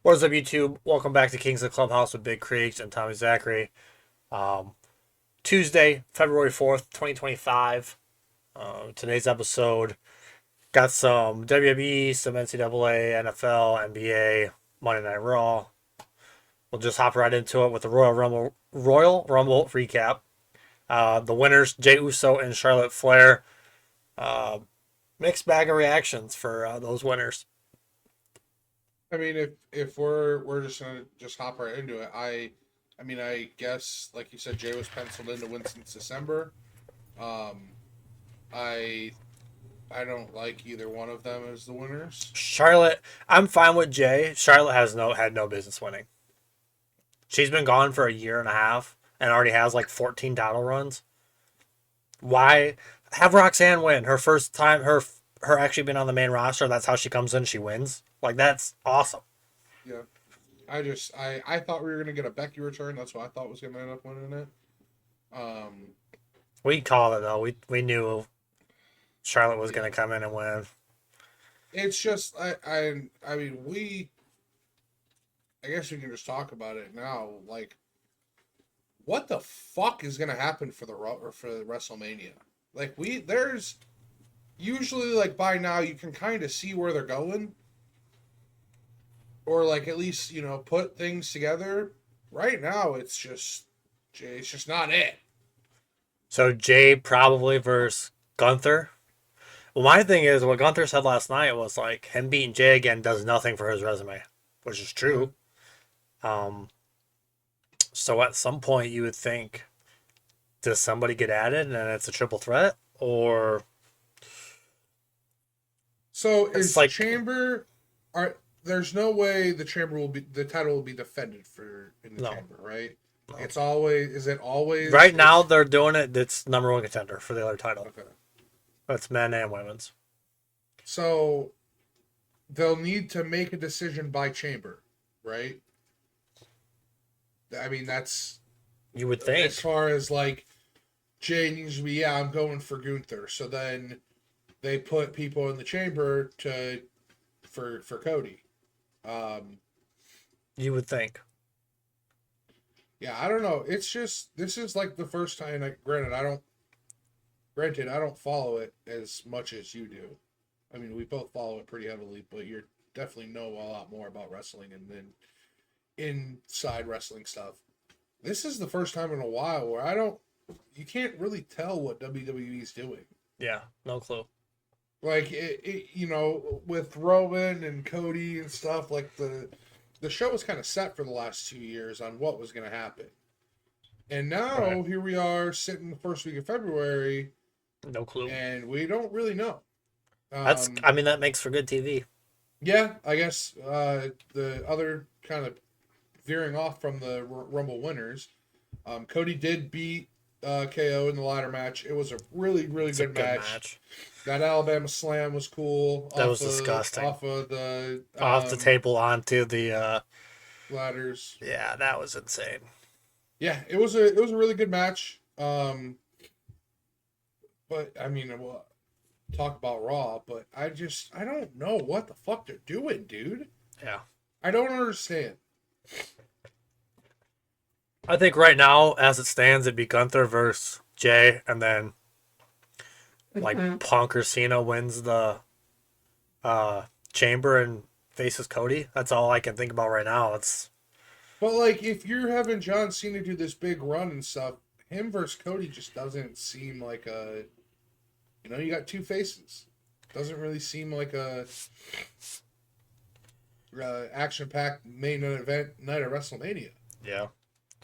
What's up, YouTube? Welcome back to Kings of the Clubhouse with Big Creeks and Tommy Zachary. Um, Tuesday, February 4th, 2025. Today's episode got some WWE, some NCAA, NFL, NBA, Monday Night Raw. We'll just hop right into it with the Royal Rumble recap. The winners, Jey Uso and Charlotte Flair. Uh, Mixed bag of reactions for those winners. I mean, if we're just gonna just hop right into it, I guess like you said, Jay was penciled in to win since December. Um, I I don't like either one of them as the winners. Charlotte, I'm fine with Jay. Charlotte had no business winning. She's been gone for a year and a half and already has like 14 title runs. Why have Roxanne win her first time? Her actually being on the main roster. That's how she comes in. She wins. Like that's awesome. Yeah, I thought we were gonna get a Becky return. That's what I thought was gonna end up winning it. Um, We called it though. We knew Charlotte was yeah, gonna come in and win. it's just I mean I guess we can just talk about it now. Like, what the fuck is gonna happen for the WrestleMania? Like there's usually like by now you can kind of see where they're going, or like at least put things together. Right now, it's just not it. So Jay probably versus Gunther. Well, my thing is what Gunther said last night was like him beating Jay again does nothing for his resume, which is Yeah. true. Um, so at some point you would think, does somebody get added and it's a triple threat, or So it's is like Chamber? Are There's no way the title will be defended for in the no, Chamber, right? no. It's always is it always Right now it's they're doing it. It's number one contender for the other title. okay. That's men and women's. So they'll need to make a decision by Chamber, right? I mean that's You would as think. far as like Jay needs to be. Yeah, I'm going for Gunther. So then they put people in the chamber to for Cody. Um, You would think. yeah, I don't know. It's just this is like the first time. Like, granted, I don't follow it as much as you do. I mean, we both follow it pretty heavily, but you definitely know a lot more about wrestling and then inside wrestling stuff. This is the first time in a while where I don't. You can't really tell what WWE is doing. Yeah, no clue. Like with Roman and Cody and stuff, like the show was kind of set for the last 2 years on what was going to happen. And Right. now here we are sitting the first week of February, No clue. and we don't really know. That's. Um, I mean, that makes for good TV. yeah, I guess the other kind of veering off from the Rumble winners, Cody did beat KO in the ladder match. It was a really really It's a good good match. match. That Alabama Slam was cool That was disgusting. off of the Off the table onto the. ladders. Yeah, that was insane. Yeah, it was a really good match. But I mean, we'll talk about Raw, but I don't know what the fuck they're doing, dude. Yeah. I don't understand. I think right now, as it stands, it'd be Gunther versus Jay, and then like Punk or Cena wins the uh, Chamber and faces Cody. That's all I can think about right now. It's But like, if you're having John Cena do this big run and stuff, him versus Cody just doesn't seem like a. You got two faces. Doesn't really seem like a action-packed main event night at WrestleMania. yeah.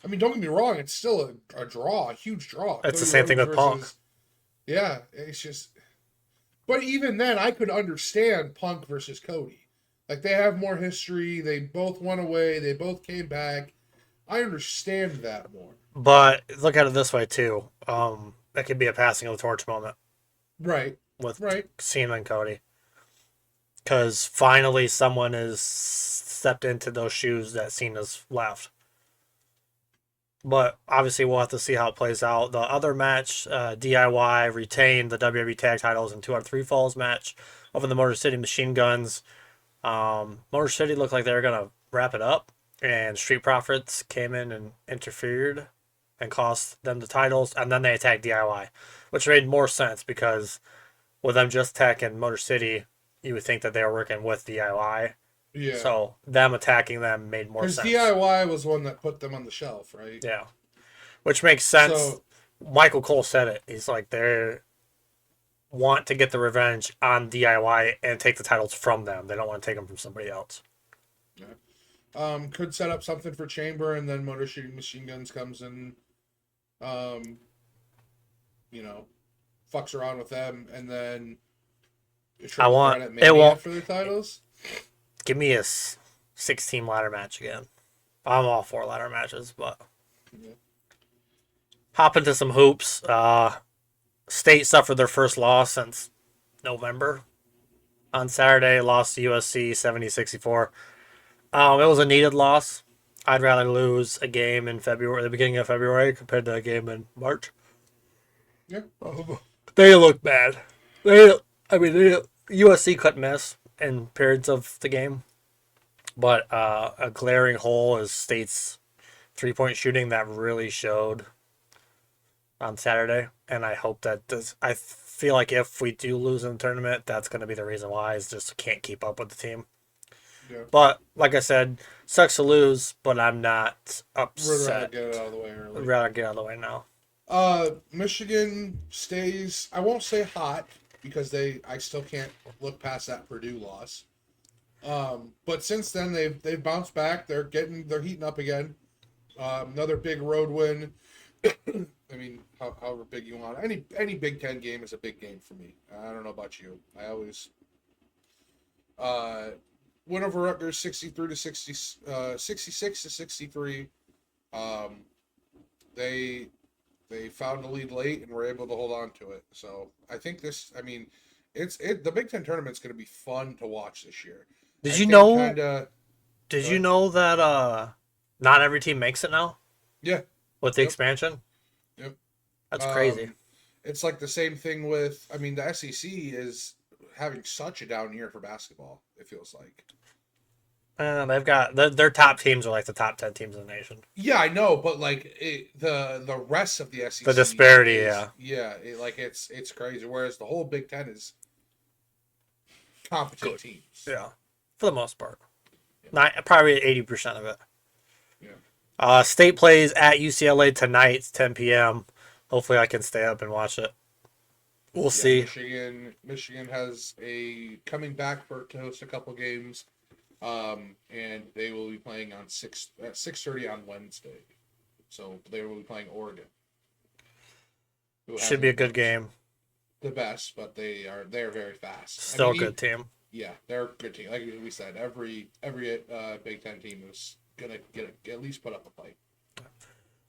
I mean, don't get me wrong; it's still a draw, a huge draw. It's the Cody same thing Rhodes with Punk. versus yeah, it's just. But even then, I could understand Punk versus Cody. Like they have more history. They both went away. They both came back. I understand that more. But look at it this way too. It could be a passing of the torch moment Right. with Right. Cena and Cody, because finally someone has stepped into those shoes that Cena's left. But obviously, we'll have to see how it plays out. The other match, DIY retained the WWE Tag Titles in 2 out of 3 falls match over the Motor City Machine Guns. Motor City looked like they were gonna wrap it up, and Street Profits came in and interfered and cost them the titles, and then they attacked DIY, which made more sense because with them just attacking Motor City, you would think that they were working with DIY. Yeah. So them attacking them made more Because sense. DIY was one that put them on the shelf, right? Yeah, which makes sense. So Michael Cole said it. He's like they want to get the revenge on DIY and take the titles from them. They don't want to take them from somebody else. could set up something for Chamber, and then Motor City Machine Guns comes and, um, you know, fucks around with them, and then I want at it Mania won't for their titles. give me a 6-team ladder match again. I'm all for ladder matches, but Yeah. hop into some hoops. State suffered their first loss since November. On Saturday, lost to USC 70-64. It was a needed loss. I'd rather lose a game in February, the beginning of February, compared to a game in March. Yeah. They look bad. USC couldn't miss in periods of the game, but a glaring hole is State's 3-point shooting that really showed on Saturday, and I hope that does. I feel like if we do lose in the tournament, that's going to be the reason why. Is just can't keep up with the team. Yeah. But like I said, sucks to lose, but I'm not We'd rather upset. get it out of the way early. I'd rather get out of the way now. Michigan stays. I won't say hot because I still can't look past that Purdue loss. But since then they've bounced back. They're heating up again. Another big road win. I mean, however big you want. Any Big Ten game is a big game for me. I don't know about you. I always win over Rutgers 66-63. They found the lead late and were able to hold on to it. So I think this. I mean, the Big Ten tournament's going to be fun to watch this year. Did you know that not every team makes it now Yeah. with the Yep. expansion? Yep. That's crazy. It's like the same thing with. I mean, the SEC is having such a down year for basketball. It feels like. They've got their top teams are like the top 10 teams in the nation. Yeah, I know, but like the rest of the SEC, The disparity, it's crazy. Whereas the whole Big Ten is competent teams. Yeah, for the most part, probably 80% of it. Yeah. State plays at UCLA tonight, it's 10 p.m. Hopefully, I can stay up and watch it. We'll see. Michigan has a coming back to host a couple games. And they will be playing at 6:30 on Wednesday. So they will be playing Oregon. Should be a good game. The best, but they're very fast. Still a good team. Yeah, they're a good team. Like we said, every Big Ten team is gonna at least put up a fight.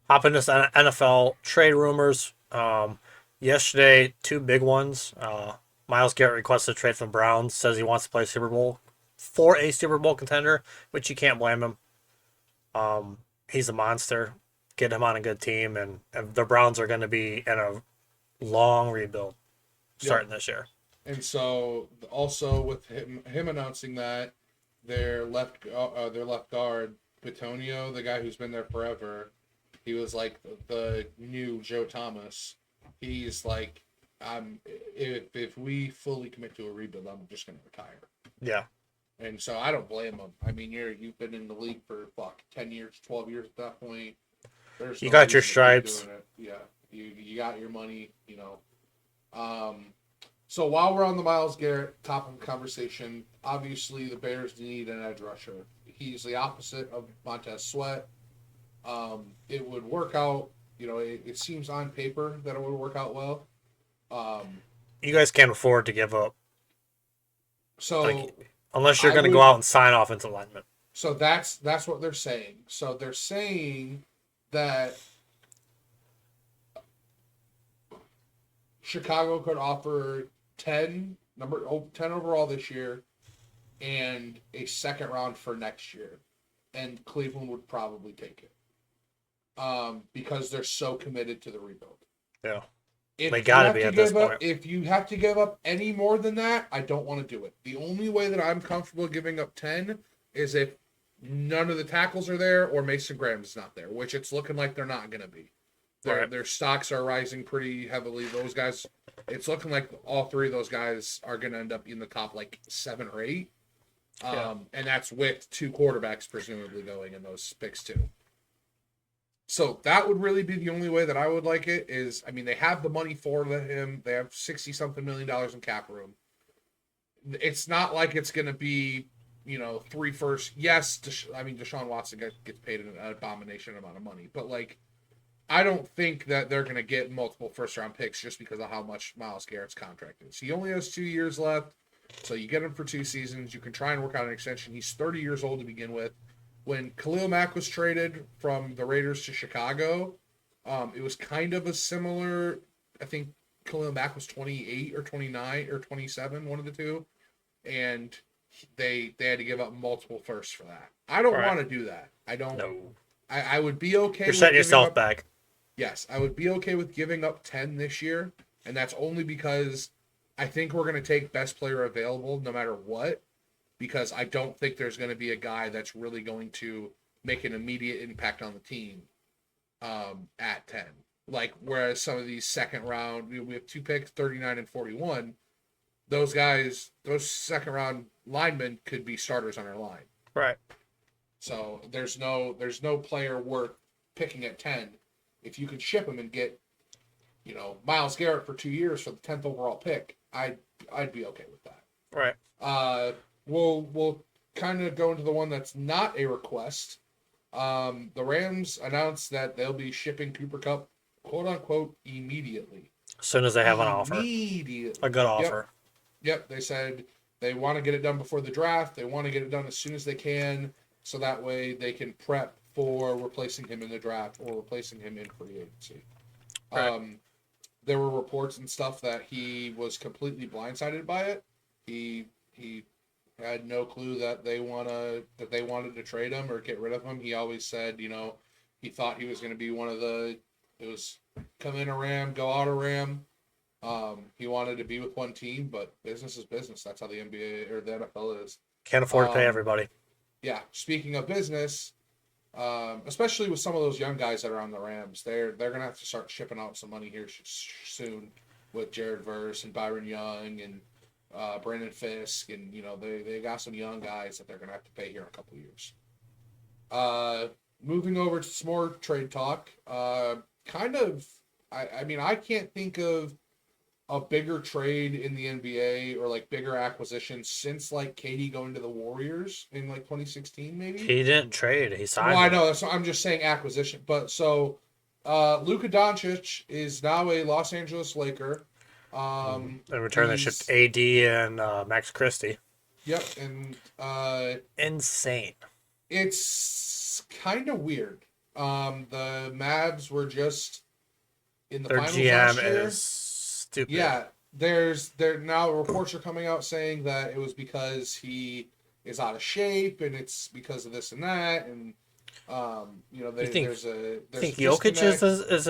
Hop into some NFL trade rumors. Yesterday, two big ones. Myles Garrett requested a trade from the Browns. Says he wants to play Super Bowl for a Super Bowl contender, which you can't blame him. He's a monster. Get him on a good team, and the Browns are going to be in a long rebuild starting this year. And so, also with him announcing that their left guard Bitonio, the guy who's been there forever, he was like the new Joe Thomas. He's like, if we fully commit to a rebuild, I'm just going to retire. Yeah. And so I don't blame him. I mean, you've been in the league for 10 years, 12 years at that point. You got your stripes. Yeah, you got your money. So while we're on the Myles Garrett topic of conversation, obviously the Bears need an edge rusher. He's the opposite of Montez Sweat. It would work out. It seems on paper that it would work out well. You guys can't afford to give up. So. Unless you're going to go out and sign offensive linemen. So that's what they're saying. So they're saying that Chicago could offer 10 overall this year and a second round for next year. And Cleveland would probably take it. Because they're so committed to the rebuild. Yeah. They got to be at this point. If you have to give up any more than that, I don't want to do it. The only way that I'm comfortable giving up 10 is if none of the tackles are there, or Mason Graham's not there, which it's looking like they're not going to be. Their stocks are rising pretty heavily. Those guys, it's looking like all three of those guys are going to end up in the top like 7 or 8. And that's with 2 quarterbacks presumably going in those picks too. So that would really be the only way that I would like it is, I mean, they have the money for him. They have $60-something million in cap room. It's not like it's going to be, 3 first. Yes, Deshaun Watson gets paid an abomination amount of money. But, like, I don't think that they're going to get multiple first-round picks just because of how much Myles Garrett's contract is. He only has 2 years left, so you get him for 2 seasons. You can try and work out an extension. He's 30 years old to begin with. When Khalil Mack was traded from the Raiders to Chicago, it was kind of a similar. I think Khalil Mack was 28 or 29 or 27, one of the two, and they had to give up multiple firsts for that. I don't want to do that. I don't. No. I would be okay. You're setting yourself back. Yes, I would be okay with giving up 10 this year, and that's only because I think we're going to take best player available no matter what. Because I don't think there's going to be a guy that's really going to make an immediate impact on the team at 10. Like, whereas some of these second round, we have 2 picks, 39 and 41. Those guys, those second round linemen could be starters on our line. Right. So there's no player worth picking at 10. If you could ship him and get, Myles Garrett for 2 years for the 10th overall pick, I'd be okay with that. Right. We'll kind of go into the one that's not a request. The Rams announced that they'll be shipping Cooper Kupp, quote unquote, immediately. As soon as they have an offer. Immediately. A good offer. Yep. They said they want to get it done before the draft. They want to get it done as soon as they can, so that way they can prep for replacing him in the draft or replacing him in free agency. Right. There were reports and stuff that he was completely blindsided by it. He had no clue that they wanted to trade him or get rid of him. He always said, he thought he was going to be one of it was come in a Ram, go out a Ram. He wanted to be with one team, but business is business. That's how the NBA or the NFL is. Can't afford to pay everybody. Yeah. Speaking of business, especially with some of those young guys that are on the Rams, they're going to have to start shipping out some money here soon with Jared Verse and Byron Young and Brandon Fisk, and they got some young guys that they're going to have to pay here in a couple of years. Moving over to some more trade talk, I can't think of a bigger trade in the NBA or like bigger acquisition since like KD going to the Warriors in like 2016 maybe. He didn't trade, he signed. Well, I know, so I'm just saying acquisition. But so Luka Doncic is now a Los Angeles Laker. In return, they shipped AD and Max Christie. Yep, and insane. It's kind of weird. The Mavs were just in the finals last year. Their GM is stupid. Yeah, now reports are coming out saying that it was because he is out of shape and it's because of this and that, and there's Jokic is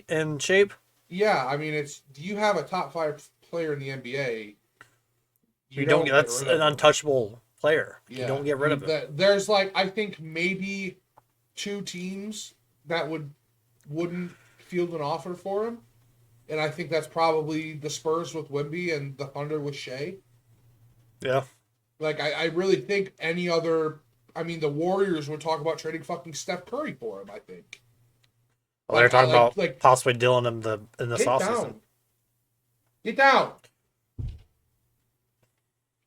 in shape. Yeah, I mean, do you have a top 5 player in the NBA? You don't. That's an untouchable player. Yeah, you don't get rid of him. There's I think maybe 2 teams that wouldn't field an offer for him, and I think that's probably the Spurs with Wemby and the Thunder with Shea. Yeah. I really think any other. I mean, the Warriors would talk about trading fucking Steph Curry for him, I think. Well, they're talking about possibly dealing him in this offseason. Get down.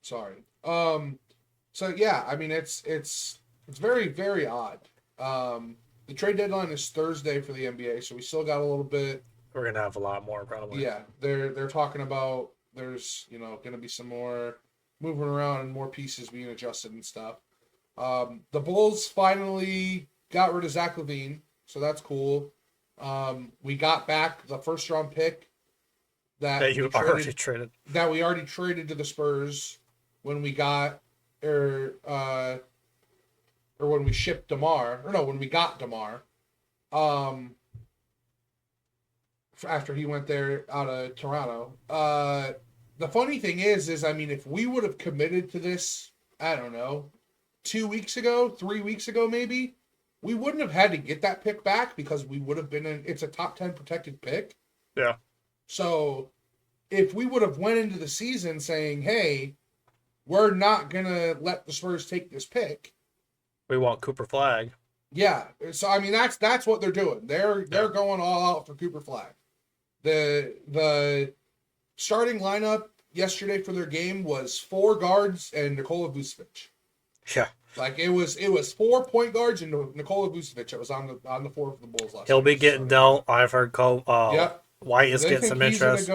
Sorry. So yeah, I mean it's very, very odd. The trade deadline is Thursday for the NBA, so we still got a little bit. We're gonna have a lot more probably. Yeah, they're talking about there's gonna be some more moving around and more pieces being adjusted and stuff. The Bulls finally got rid of Zach LaVine, so that's cool. We got back the first round pick that we already traded to the Spurs when we got or when we shipped DeMar, when we got DeMar. After he went there out of Toronto. The funny thing is I mean, if we would have committed to this, I don't know, 2 weeks ago, 3 weeks ago, maybe, we wouldn't have had to get that pick back because we would have been in. It's a top 10 protected pick. Yeah. So if we would have went into the season saying, "Hey, we're not gonna let the Spurs take this pick," We want Cooper Flag. yeah. So I mean, that's what they're doing. They're going all out for Cooper Flag. The starting lineup yesterday for their game was 4 guards and Nikola Vucevic. Yeah. Like it was 4 point guards and Nikola Vucevic that was on the floor for the Bulls last He'll night. be getting dealt. I've heard Yep. White is getting some interest.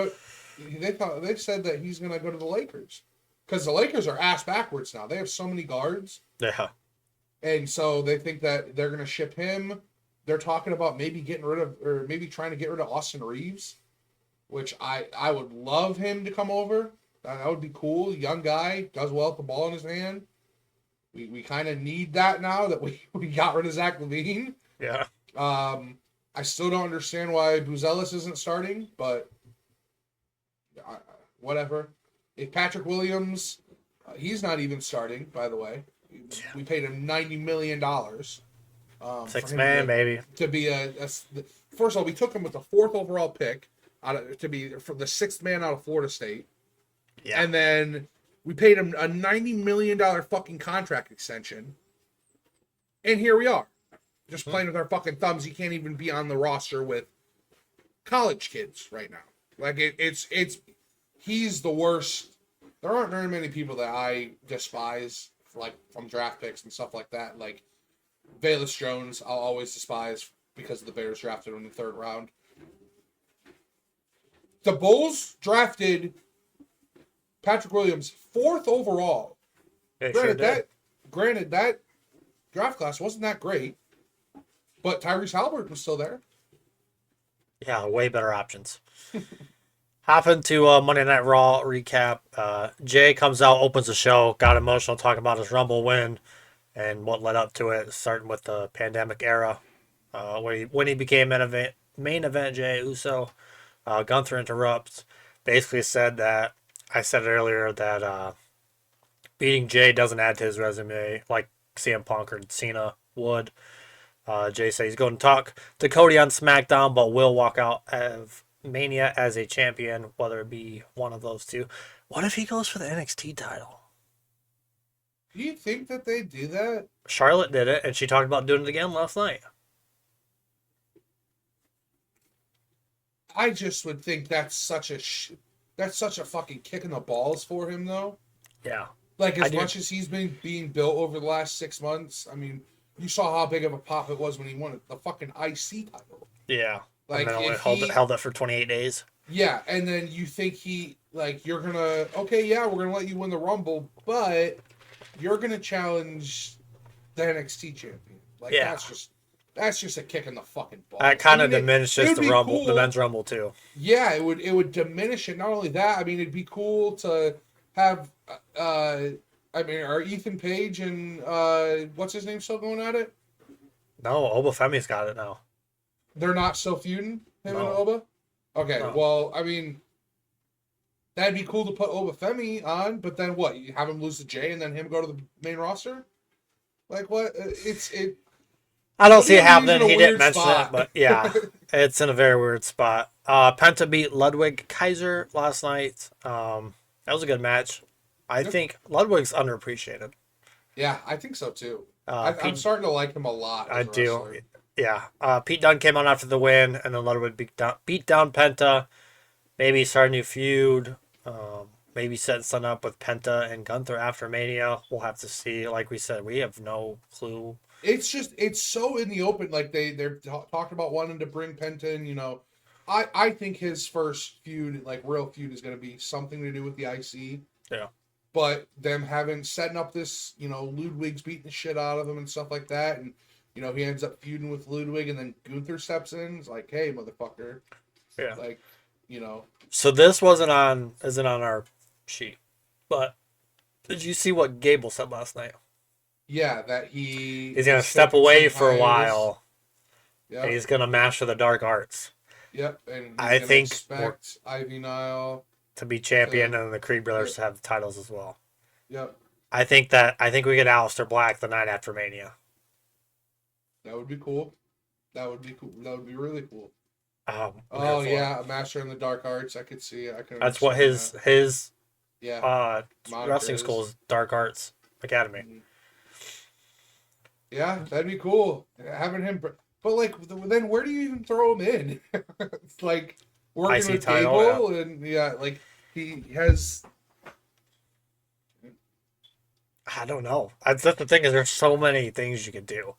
They said that he's gonna go to the Lakers because the Lakers are ass backwards now. They have so many guards, Yeah. and so they think that they're gonna ship him. They're talking about maybe trying to get rid of Austin Reeves, which I would love him to come over. That would be cool. Young guy, does well with the ball in his hand. We kind of need that now that we got rid of Zach LaVine. Yeah. I still don't understand why Buzelis isn't starting, but whatever. If Patrick Williams, he's not even starting, by the way. We paid him $90 million. Six man, maybe. To be first of all, we took him with the 4th overall pick to be from the 6th man out of Florida State. Yeah. And then we paid him a $90 million fucking contract extension. And here we are. Just playing with our fucking thumbs. He can't even be on the roster with college kids right now. Like he's the worst. There aren't very many people that I despise, like from draft picks and stuff like that. Like Velus Jones, I'll always despise because the Bears drafted him in the 3rd round. The Bulls drafted Patrick Williams 4th overall. Granted, that draft class wasn't that great, but Tyrese Halliburton was still there. Yeah, way better options. Hop into Monday Night Raw recap. Jay comes out, opens the show, got emotional talking about his Rumble win and what led up to it, starting with the pandemic era. When he became main event Jay Uso, Gunther interrupts, basically said that, I said it earlier, that beating Jay doesn't add to his resume like CM Punk or Cena would. Jay says he's going to talk to Cody on SmackDown, but will walk out of Mania as a champion, whether it be one of those two. What if he goes for the NXT title? Do you think that they do that? Charlotte did it, and she talked about doing it again last night. I just would think that's such a fucking kick in the balls for him, though. Yeah. Like, as much as he's been being built over the last 6 months, I mean, you saw how big of a pop it was when he won the fucking IC title. Yeah. Like, and then only held it for 28 days. Yeah, and then you think you're going to, okay, yeah, we're going to let you win the Rumble, but you're going to challenge the NXT champion. Like, yeah. That's just a kick in the fucking balls. That kind of diminishes the Rumble, cool. The men's Rumble, too. Yeah, it would diminish it. Not only that, I mean, it'd be cool to have, are Ethan Page and, what's his name still going at it? No, Obafemi's got it now. They're not still feuding, him and Oba? Okay, well, I mean, that'd be cool to put Obafemi on, but then what? You have him lose to Jay and then him go to the main roster? Like, what? I don't see it happening. He didn't mention it, but yeah, it's in a very weird spot. Penta beat Ludwig Kaiser last night. That was a good match. I think Ludwig's underappreciated. Yeah, I think so too. I'm starting to like him a lot. I do. Yeah. Pete Dunne came on after the win, and then Ludwig beat down Penta. Maybe start a new feud. Maybe set something up with Penta and Gunther after Mania. We'll have to see. Like we said, we have no clue. It's so in the open. Like they're talking about wanting to bring Penta in. You know, I think his first feud, like real feud, is going to be something to do with the IC. Yeah. But them setting up this, Ludwig's beating the shit out of him and stuff like that, and he ends up feuding with Ludwig, and then Gunther steps in. It's like, hey, motherfucker. Yeah. Like, So this isn't on our sheet, but did you see what Gable said last night? Yeah, that he's gonna step away for a while. Yeah. And he's gonna master the dark arts. Yep, and I think expect Ivy Nile to be champion and the Creed brothers to have the titles as well. Yep. I think we get Aleister Black the night after Mania. That would be cool. That would be cool. That would be really cool. I'm here Oh for it. yeah, a master in the dark arts. I could see it. I can That's what understand that. his Yeah, uh moniker wrestling is. school is, Dark Arts Academy. Mhm. Yeah, that'd be cool. Having him, but like, then where do you even throw him in? It's like working IC with title, yeah. Gable, and yeah, like he has. I don't know. That's the thing is there's so many things you could do.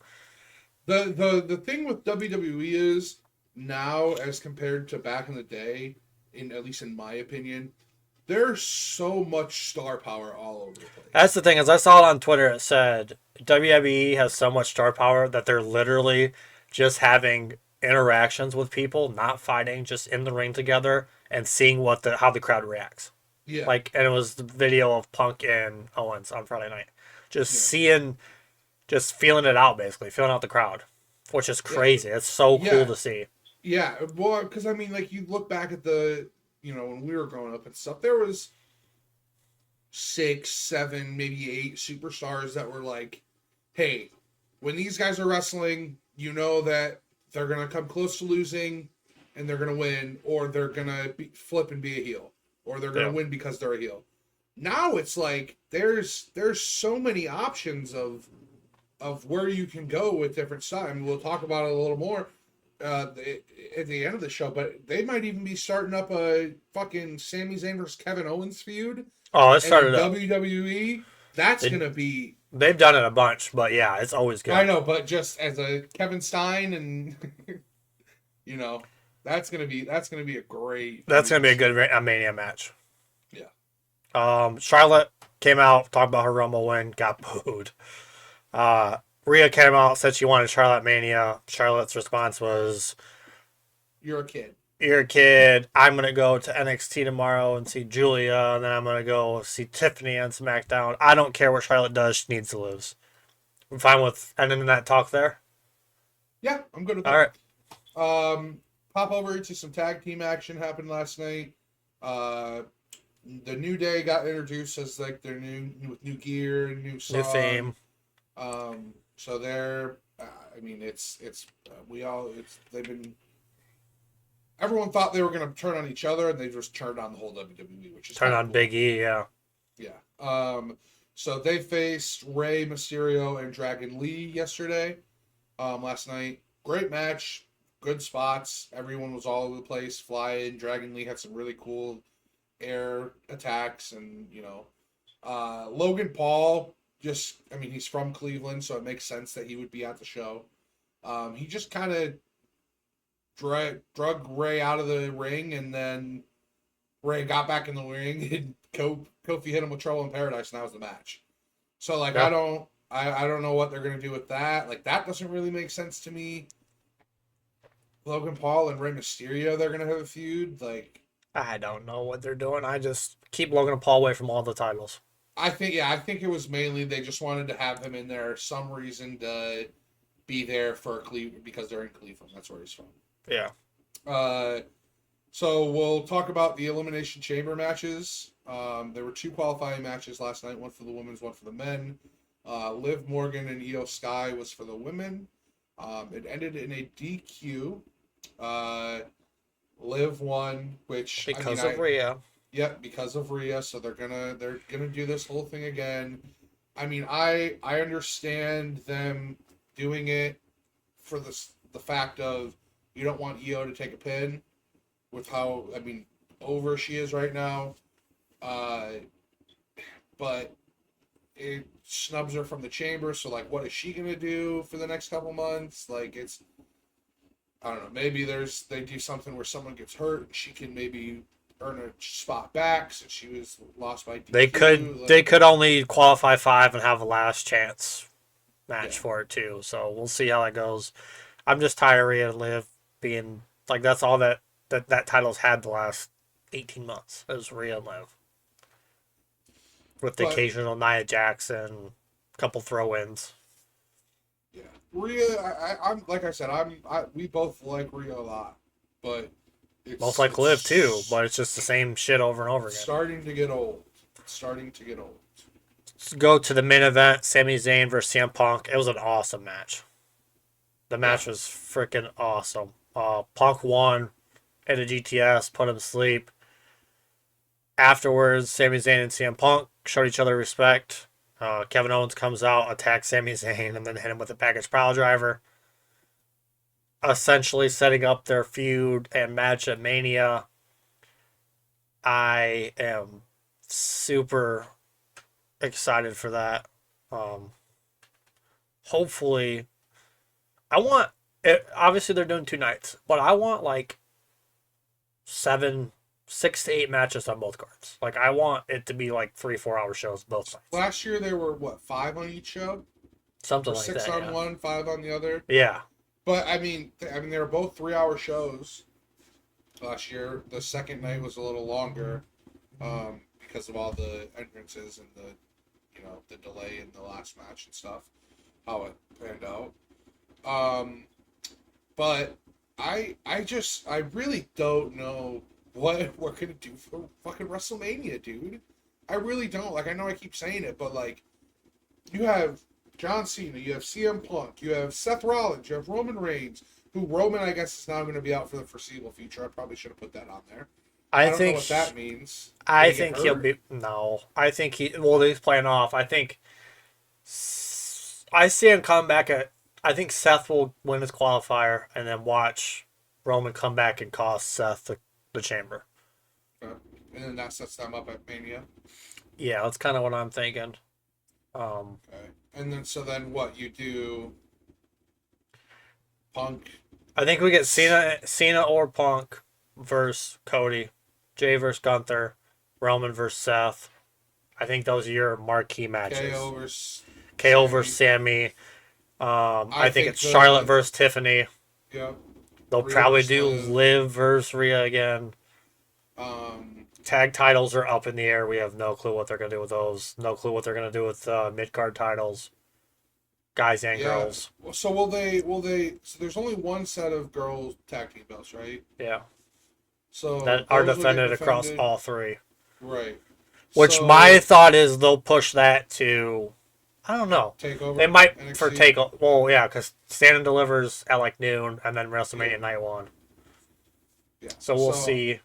The thing with WWE is now as compared to back in the day, in at least in my opinion, there's so much star power all over the That's place. the thing is I saw it on Twitter. It said WWE has so much star power that they're literally just having interactions with people, not fighting, just in the ring together and seeing how the crowd reacts. Yeah, Like, and it was the video of Punk and Owens on Friday night, just yeah, seeing, just feeling it out, basically feeling out the crowd, which is yeah, crazy. It's so cool yeah, to see. yeah. Well, because I mean, like you look back at the, when we were growing up and stuff, there was 6, 7, maybe 8 superstars that were like, hey, when these guys are wrestling, you know that they're gonna come close to losing, and they're gonna win, or they're gonna flip and be a heel, or they're gonna Yeah. win because they're a heel. Now it's like there's so many options of where you can go with different stuff. And we'll talk about it a little more at the end of the show. But they might even be starting up a fucking Sami Zayn versus Kevin Owens feud, Oh, it and in started up. WWE, that's They gonna be. they've done it a bunch, but yeah, it's always I good. know, but just as a Kevin Stein, and you know, that's gonna be a great That's feud gonna to be a see. good Mania match. Yeah, Charlotte came out, talked about her Rumble win, got booed. Uh, Rhea came out, said she wanted Charlotte Mania. Charlotte's response was, you're a kid. "You're a kid. I'm gonna go to NXT tomorrow and see Julia, and then I'm gonna go see Tiffany on SmackDown. I don't care what Charlotte does. She needs to lose. I'm fine with ending that talk there. Yeah, I'm good with All that. right. Pop over to some tag team action happened last night. Uh, the New Day got introduced as like their new with new gear, new New song. theme. So they're, I mean, it's we all it's they've been. Everyone thought they were going to turn on each other, and they just turned on the whole WWE, which is Turn kind of on cool. Big E. Yeah. Yeah. So they faced Rey Mysterio and Dragon Lee yesterday. Last night, great match, good spots. Everyone was all over the place, flying. Dragon Lee had some really cool air attacks, and Logan Paul. Just, I mean, he's from Cleveland, so it makes sense that he would be at the show. He just kind of drug Ray out of the ring, and then Ray got back in the ring, and Kofi hit him with Trouble in Paradise, and that was the match. So like, Yeah. I don't know what they're gonna do with that. Like that doesn't really make sense to me. Logan Paul and Rey Mysterio, they're gonna have a feud. Like I don't know what they're doing. I just keep Logan Paul away from all the titles. I think it was mainly they just wanted to have him in there some reason to be there for Cleveland because they're in Cleveland. That's where he's from. Yeah. Uh, so we'll talk about the Elimination Chamber matches. There were 2 qualifying matches last night, one for the women's, one for the men. Liv Morgan and Io Sky was for the women. It ended in a DQ. Uh, Liv won, which I mean, Because of Rhea. because of Rhea. So they're gonna do this whole thing again. I mean, I understand them doing it for the fact of you don't want Io to take a pin with how, I mean, over she is right now. Uh, but it snubs her from the chamber. So like, what is she gonna do for the next couple months? Like, it's, I don't know. Maybe they do something where someone gets hurt and she can maybe earn a spot back since she was lost by They DQ. could Like, they could only qualify 5 and have a last chance yeah, match for it too. So we'll see how that goes. I'm just tired of Rhea Liv being like that's all that title's had the last 18 months. Is Rhea and Liv with the but occasional Nia Jackson, couple throw-ins. yeah, Rhea. I'm like I said. we both like Rhea a lot, but Most it's like Liv too, it's but it's just the same shit over and over again. starting to get old. It's starting to get old. go to the main event, Sami Zayn versus CM Punk. It was an awesome match. The Yeah. match was freaking awesome. Punk won at a GTS, put him to sleep. Afterwards, Sami Zayn and CM Punk showed each other respect. Kevin Owens comes out, attacks Sami Zayn, and then hit him with a package pile driver. Essentially setting up their feud and match at Mania. I am super excited for that. Um, Hopefully, I want it. Obviously, they're doing 2 nights, but I want like 6 to 8 matches on both cards. Like I want it to be like 3-4 hour shows both nights. Last year they were what, 5 on each show, Something or like 6 that. on Yeah. one, 5 on the other. Yeah. But they were both 3-hour shows. Last year, the second night was a little longer, because of all the entrances and the delay in the last match and stuff, how it panned out. But I really don't know what we're gonna do for fucking WrestleMania, dude. I really don't. Like, I know I keep saying it, but like, you have John Cena, you have CM Punk, you have Seth Rollins, you have Roman Reigns, who Roman, I guess, is now going to be out for the foreseeable future. I probably should have put that on there. I don't know what that means. I think he'll be no. I think he's playing off. I see him come back at. I think Seth will win his qualifier and then watch Roman come back and cost Seth the chamber. And then that sets them up at Mania. Yeah, that's kind of what I'm thinking. Okay. And then what you do? Punk. I think we get Cena or Punk versus Cody, Jay versus Gunther, Roman versus Seth. I think those are your marquee matches. KO versus Sammy. I think it's Charlotte versus Tiffany. Yeah. They'll probably do Liv versus Rhea again. Tag titles are up in the air. We have no clue what they're going to do with those. No clue what they're going to do with mid-card titles. Guys and girls. So will they so there's only one set of girls tag team belts, right? Yeah. So that are defended across all 3. Right. Which my thought is they'll push that to, I don't know. Takeover. They might NXT? for takeover. Well, yeah, because Stand and Delivers at like noon, and then WrestleMania night 1. Yeah. So we'll see.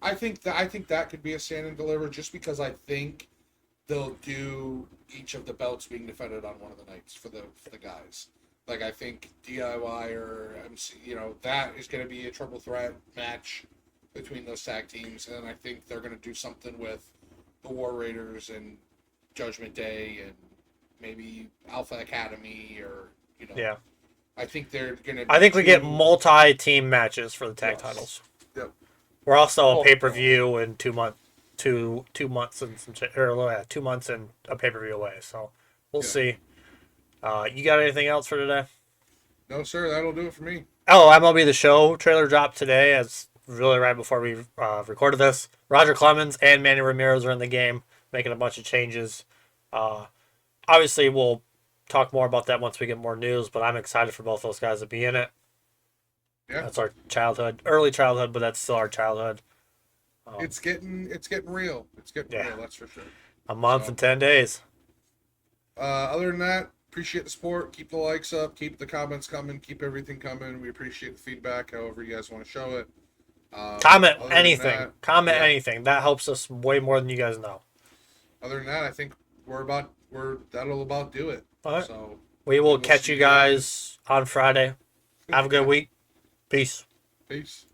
I think that could be a Stand and Deliver, just because I think they'll do each of the belts being defended on one of the nights for the guys. Like, I think DIY or MC, that is going to be a triple threat match between those tag teams, and I think they're going to do something with the War Raiders and Judgment Day and maybe Alpha Academy, or Yeah. I think they're going to. I think we get multi-team matches for the tag titles. Yep. We're also a pay-per-view in 2 months. 2 months and 2 months and a pay-per-view away. So we'll see. You got anything else for today? No, sir. That'll do it for me. Oh, MLB The Show trailer dropped today, as really right before we recorded this. Roger Clemens and Manny Ramirez are in the game, making a bunch of changes. Obviously, we'll talk more about that once we get more news, but I'm excited for both those guys to be in it. Yeah. That's our early childhood, but that's still our childhood. It's getting real. It's getting real, that's for sure. A month and 10 days. Other than that, appreciate the support. Keep the likes up. Keep the comments coming. Keep everything coming. We appreciate the feedback, however you guys want to show it. Comment anything. Anything. That helps us way more than you guys know. Other than that, I think that'll about do it. All right. So we will catch you guys on Friday. Have a good week. Peace. Peace.